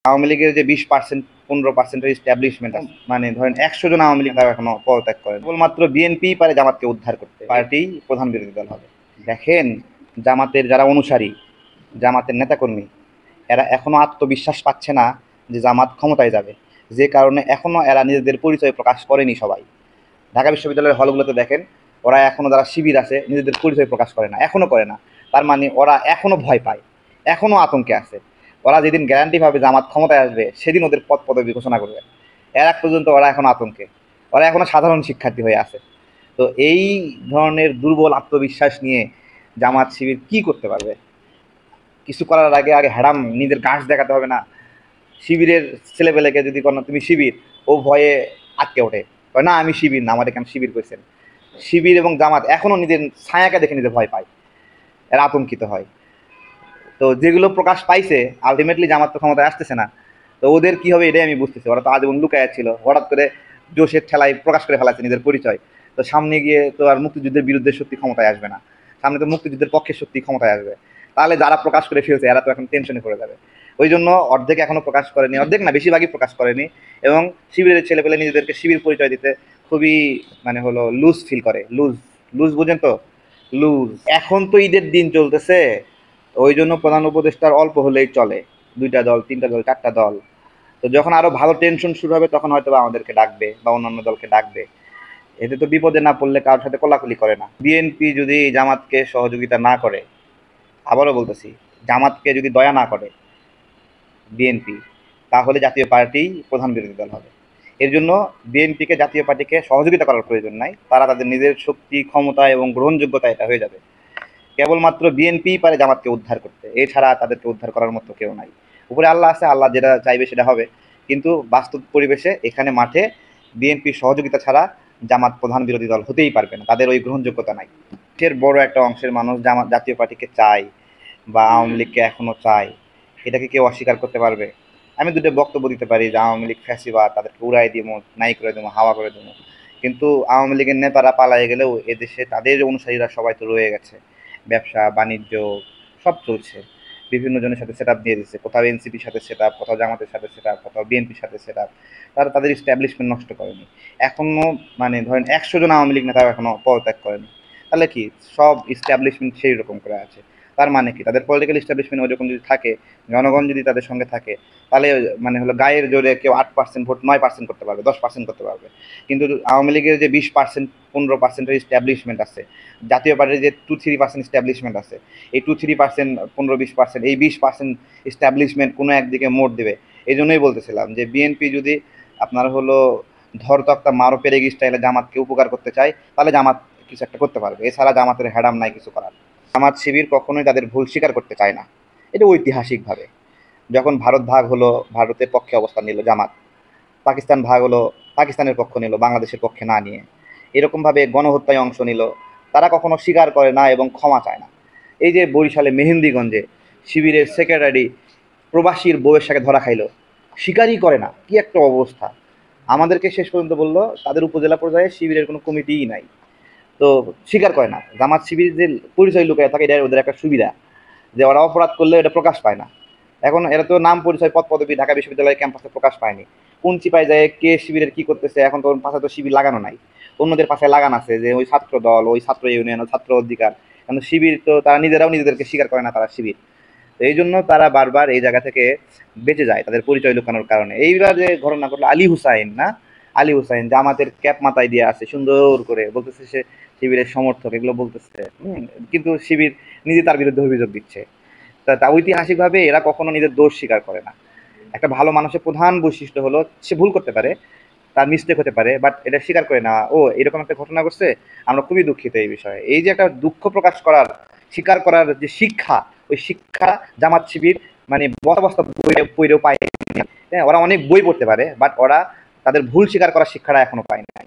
আওয়ামী লীগের যে 20% 15% এস্টাবলিশমেন্ট আছে, মানে ধরেন 100 জন আওয়ামী লীগ তারা এখনো পদত্যাগ করেন। কেবলমাত্র বিএনপি পারে জামাতকে উদ্ধার করতে, পার্টি প্রধান বিরোধী দল হবে। দেখেন, জামাতের যারা অনুসারী, জামাতের নেতাকর্মী, এরা এখনো আত্মবিশ্বাস পাচ্ছে না যে জামাত ক্ষমতায় যাবে, যে কারণে এখনো এরা নিজেদের পরিচয় প্রকাশ করেনি। সবাই ঢাকা বিশ্ববিদ্যালয়ের হলগুলোতে দেখেন, ওরা এখনো যারা শিবির আছে নিজেদের পরিচয় প্রকাশ করে না, এখনো করে না। তার মানে ওরা এখনো ভয় পায়, এখনো আতঙ্কে আছে। ওরা যেদিন গ্যারান্টি পাবে জামাত ক্ষমতায় আসবে, সেদিন ওদের পদ পদবি ঘোষণা করবে। এর আগ পর্যন্ত ওরা এখনো আতঙ্কে, ওরা এখনো সাধারণ শিক্ষার্থী হয়ে আছে। তো এই ধরনের দুর্বল আত্মবিশ্বাস নিয়ে জামাত শিবির কি করতে পারবে? কিছু করার আগে আগে হ্যাডাম নিজের গাছ দেখাতে হবে না? শিবিরের ছেলেপেলেকে যদি কোনো তুমি শিবির, ও ভয়ে আটকে ওঠে, না আমি শিবির না, আমাদের কেন শিবির করেছেন। শিবির এবং জামাত এখনো নিজের ছায়াকে দেখে নিজে ভয় পায়, এরা আতঙ্কিত হয়। তো যেগুলো প্রকাশ পাইছে, আলটিমেটলি জামাত তো ক্ষমতায় আসতেছে না। তো ওদের কি হবে এটাই আমি বুঝতেছি। ওরা তো আজীবন লুকায় ছিল, হঠাৎ করে জোশের ঠেলায় প্রকাশ করে ফেলাচ্ছে নিজের পরিচয়। তো সামনে গিয়ে তো আর মুক্তিযুদ্ধের বিরুদ্ধে সত্যি ক্ষমতায় আসবে না, সামনে তো মুক্তিযুদ্ধের পক্ষে সত্যি ক্ষমতায় আসবে। তাহলে যারা প্রকাশ করে ফেলছে এরা তো এখন টেনশনে পড়ে যাবে। ওই জন্য অর্ধেক এখনো প্রকাশ করেনি, অর্ধেক না বেশিরভাগই প্রকাশ করেনি। এবং শিবিরের ছেলেপেলে নিজেদেরকে শিবির পরিচয় দিতে খুবই মানে হলো লুজ ফিল করে। লুজ, লুজ বুঝেন তো? লুজ। এখন তো ঈদের দিন চলতেছে, ওই জন্য প্রধান উপদেষ্টার অল্প হলেই চলে, 2টা দল 3টা দল 4টা দল। তো যখন আরো ভালো টেনশন শুরু হবে তখন হয়তো বা আমাদেরকে ডাকবে বা অন্যান্য দলকে ডাকবে। এতে তো বিপদে না পড়লে কারোর সাথে কোলাকুলি করে না। বিএনপি যদি জামাতকে সহযোগিতা না করে, আবারও বলতেছি, জামাতকে যদি দয়া না করে বিএনপি, তাহলে জাতীয় পার্টি প্রধান বিরোধী দল হবে। এর জন্য বিএনপিকে জাতীয় পার্টিকে সহযোগিতা করার প্রয়োজন নাই, তারা তাদের নিজের শক্তি ক্ষমতা এবং গ্রহণযোগ্যতা এটা হয়ে যাবে। কেবলমাত্র বিএনপি পারে জামাতকে উদ্ধার করতে, এছাড়া তাদেরকে উদ্ধার করার মতো কেউ নাই। উপরে আল্লাহ আছে, আল্লাহ যেটা চাইবে সেটা হবে। কিন্তু বাস্তব পরিবেশে এখানে মাঠে বিএনপির সহযোগিতা ছাড়া জামাত প্রধান বিরোধী দল হতেই পারবে না, তাদের ওই গ্রহণযোগ্যতা নাই। এর বড় একটা অংশের মানুষ জামাত জাতীয় পার্টিকে চায় বা আওয়ামী লীগকে এখনো চায়, এটাকে কেউ অস্বীকার করতে পারবে? আমি দুটো বক্তব্য দিতে পারি যে আওয়ামী লীগ ফ্যাসিবাদ, তাদেরকে উড়াই দিব, নাই করে দেবো, হাওয়া করে দেবো। কিন্তু আওয়ামী লীগের নেতারা পালায়ে গেলেও এদেশে তাদের অনুসারীরা সবাই তো রয়ে গেছে। ব্যবসা বাণিজ্য সব চলছে, বিভিন্ন জনের সাথে সেট আপ দিয়ে দিচ্ছে, কোথাও এনসিপির সাথে সেট আপ, কোথাও জামাতের সাথে সেট আপ, কোথাও বিএনপির সাথে সেট আপ। তারা তাদের স্ট্যাবলিশমেন্ট নষ্ট করেনি এখনো। মানে ধরেন 100 জন আওয়ামী লীগ নেতা এখনো পদত্যাগ করেনি। তাহলে কি সব স্ট্যাবলিশমেন্ট সেই রকম করে আছে? তার মানে কি তাদের পলিটিক্যাল স্ট্যাবলিশমেন্ট ওইরকম যদি থাকে, জনগণ যদি তাদের সঙ্গে থাকে, তাহলে মানে হলো গায়ের জোরে কেউ 8% ভোট 9% করতে পারবে, 10% করতে পারবে। কিন্তু আওয়ামী লীগের যে 20% 15%-এর স্ট্যাবলিশমেন্ট আছে, জাতীয় পার্টির যে 2-3% স্ট্যাবলিশমেন্ট আছে, এই 2-3% 15-20% এই 20% স্ট্যাবলিশমেন্ট কোনো একদিকে মোড় দেবে। এই জন্যই বলতেছিলাম যে বিএনপি যদি আপনার হলো ধর তক্তা মারো পেরেক স্টাইলে জামাতকে উপকার করতে চায়, তাহলে জামাত কিছু একটা করতে পারবে, এছাড়া জামাতের হ্যাডাম নাই কিছু করার। জামাত শিবির কখনোই তাদের ভুল স্বীকার করতে চায় না। এটা ঐতিহাসিকভাবে যখন ভারত ভাগ হলো, ভারতের পক্ষে অবস্থান নিল জামাত, পাকিস্তান ভাগ হলো, পাকিস্তানের পক্ষ নিল বাংলাদেশের পক্ষে না নিয়ে, এরকমভাবে গণহত্যায় অংশ নিল। তারা কখনো স্বীকার করে না এবং ক্ষমা চায় না। এই যে বরিশালে মেহেন্দিগঞ্জে শিবিরের সেক্রেটারি প্রবাসীর বউয়ের সাথে ধরা খাইলো, স্বীকারই করে না, কি একটা অবস্থা। আমাদেরকে শেষ পর্যন্ত বললো তাদের উপজেলা পর্যায়ে শিবিরের কোনো কমিটিই নাই। তো স্বীকার করে না। জামাত শিবির যে পরিচয় লুকায় থাকে, এটা ওদের একটা সুবিধা, যে ওরা অপরাধ করলে এটা প্রকাশ পায় না। এখন এরা তো নাম পরিচয় পদ পদবি ঢাকা বিশ্ববিদ্যালয়ের ক্যাম্পাসে প্রকাশ পায়নি। কোন চিপায় যায় কে শিবিরের কি করতেছে, এখন তো ওর পাশে তো শিবির লাগানো নাই, অন্যদের পাশে লাগানো আছে, যে ওই ছাত্র দল, ওই ছাত্র ইউনিয়ন, ছাত্র অধিকার। কিন্তু শিবির তো তারা নিজেরাও নিজেদেরকে স্বীকার করে না তারা শিবির। তো এই জন্য তারা বারবার এই জায়গা থেকে বেঁচে যায় তাদের পরিচয় লুকানোর কারণে। এইবার যে ঘটনা ঘটলো, আলী হুসাইন না, আলী হুসাইন জামাতের ক্যাপ মাথায় দিয়ে আছে সুন্দর করে, বলতেছে সে শিবিরের সমর্থক, এগুলো বলতেছে। কিন্তু শিবির নিজে তার বিরুদ্ধে অভিযোগ দিচ্ছে। তা ঐতিহাসিকভাবে এরা কখনো নিজের দোষ স্বীকার করে না। একটা ভালো মানুষের প্রধান বৈশিষ্ট্য হলো সে ভুল করতে পারে, তার মিস্টেক হতে পারে, বাট এটা স্বীকার করে না, ও এরকম একটা ঘটনা ঘটছে, আমরা খুবই দুঃখিত এই বিষয়ে। এই যে একটা দুঃখ প্রকাশ করার, স্বীকার করার যে শিক্ষা, ওই শিক্ষা জামাত শিবির মানে বস্তা বস্তা বই পড়েও পায়। হ্যাঁ, ওরা অনেক বই পড়তে পারে, বাট ওরা তাদের ভুল স্বীকার করার শিক্ষাটা এখনো পায় না।